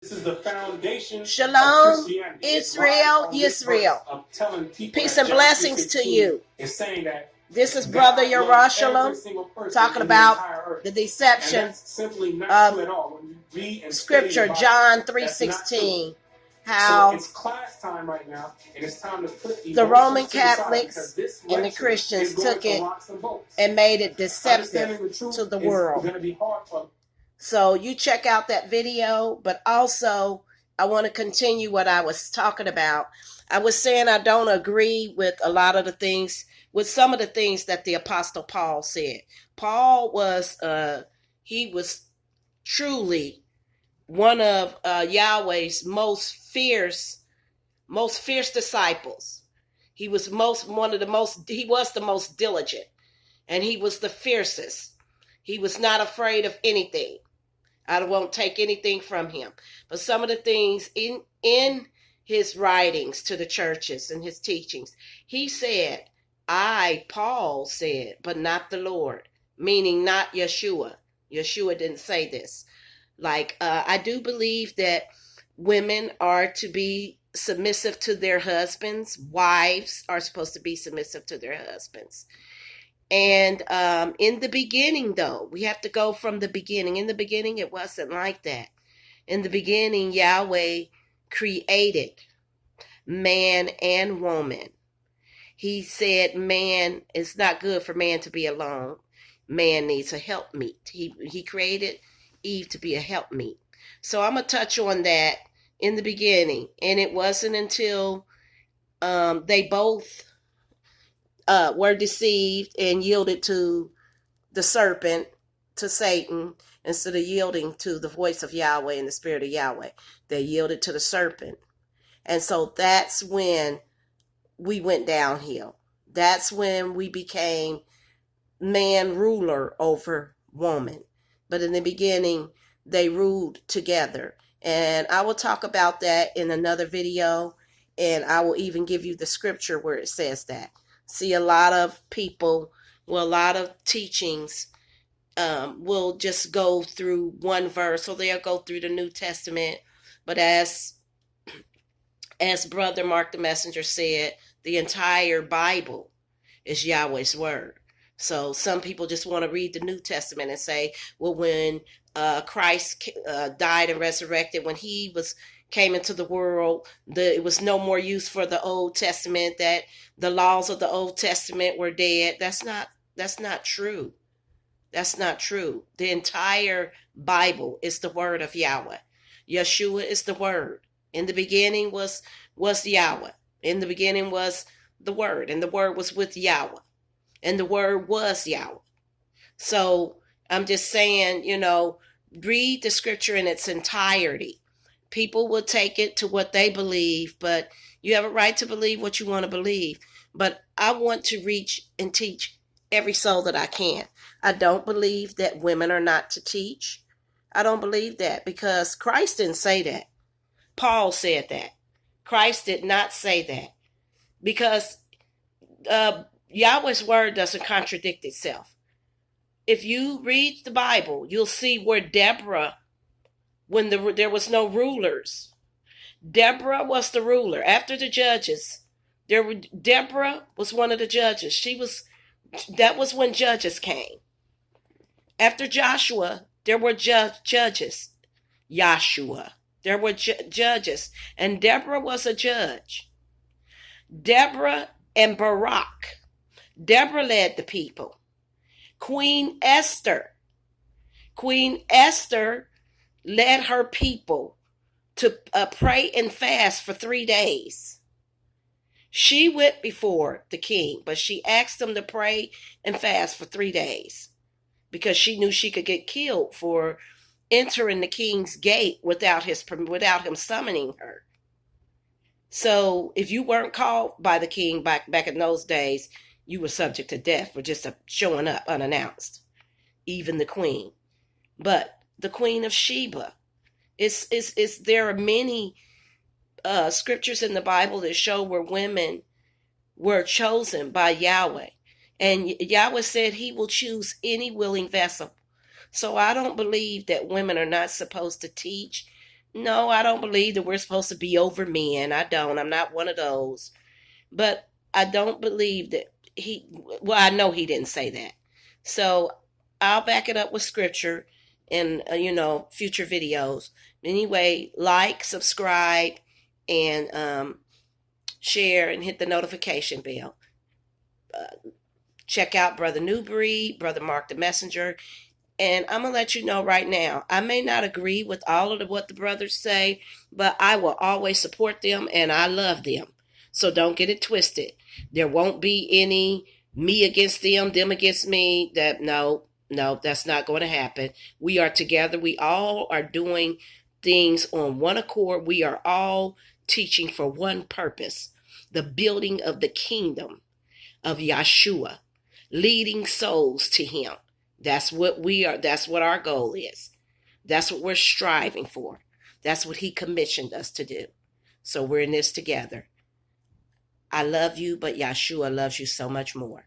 This is the foundation Shalom, of Christianity. Israel, Yisrael. Peace and blessings to you. Is saying that this is Brother Yerushalayim talking about the deception of Scripture, John 3:16. How it's class time right now, and it's time to put the Roman Catholics and the Christians took it and made it deceptive to the world. So you check out that video, but also I want to continue what I was talking about. I was saying I don't agree with a lot of the things, with some of the things that the Apostle Paul said. Paul was, he was truly one of Yahweh's most fierce disciples. He was the most diligent, and he was the fiercest. He was not afraid of anything. I won't take anything from him. But some of the things in his writings to the churches and his teachings, he said, Paul said, but not the Lord, meaning not Yeshua. Yeshua didn't say this. I do believe that women are to be submissive to their husbands. Wives are supposed to be submissive to their husbands. And in the beginning, though, we have to go from the beginning. In the beginning, it wasn't like that. In the beginning, Yahweh created man and woman. He said, man, it's not good for man to be alone. Man needs a helpmeet. He created Eve to be a helpmeet. So I'm going to touch on that in the beginning. And it wasn't until they both were deceived and yielded to the serpent, to Satan, instead of yielding to the voice of Yahweh and the spirit of Yahweh. They yielded to the serpent. And so that's when we went downhill. That's when we became man ruler over woman. But in the beginning, they ruled together. And I will talk about that in another video. And I will even give you the scripture where it says that. See, a lot of people, a lot of teachings will just go through one verse, or they'll go through the New Testament. But as Brother Mark the Messenger said, the entire Bible is Yahweh's word. So some people just want to read the New Testament and say, well, when Christ died and resurrected, when he came into the world, it was no more use for the Old Testament, that the laws of the Old Testament were dead. That's not true. That's not true. The entire Bible is the word of Yahweh. Yeshua is the word. In the beginning was Yahweh. In the beginning was the word, and the word was with Yahweh, and the word was Yahweh. So I'm just saying, read the scripture in its entirety. People will take it to what they believe, but you have a right to believe what you want to believe. But I want to reach and teach every soul that I can. I don't believe that women are not to teach. I don't believe that, because Christ didn't say that. Paul said that. Christ did not say that, because Yahweh's word doesn't contradict itself. If you read the Bible, you'll see where Deborah, when there was no rulers, Deborah was the ruler. After the judges, Deborah was one of the judges. That was when judges came. After Joshua, there were judges. Yahshua. There were judges, and Deborah was a judge. Deborah and Barak. Deborah led the people. Queen Esther led her people to pray and fast for 3 days. She went before the king, but she asked them to pray and fast for 3 days, because she knew she could get killed for entering the king's gate without him summoning her. So if you weren't called by the king back in those days, you were subject to death for just showing up unannounced. Even the queen. But the Queen of Sheba, there are many scriptures in the Bible that show where women were chosen by Yahweh. And Yahweh said he will choose any willing vessel. So I don't believe that women are not supposed to teach. No, I don't believe that we're supposed to be over men. I don't. I'm not one of those. But I don't believe that well, I know he didn't say that. So I'll back it up with scripture in, future videos. Anyway, like, subscribe, and share and hit the notification bell. Check out Brother Newbury, Brother Mark the Messenger. And I'm going to let you know right now, I may not agree with all of what the brothers say, but I will always support them and I love them. So don't get it twisted. There won't be any me against them against me. No, that's not going to happen. We are together. We all are doing things on one accord. We are all teaching for one purpose, the building of the kingdom of Yeshua, leading souls to him. That's what we are. That's what our goal is. That's what we're striving for. That's what he commissioned us to do. So we're in this together. I love you, but Yeshua loves you so much more.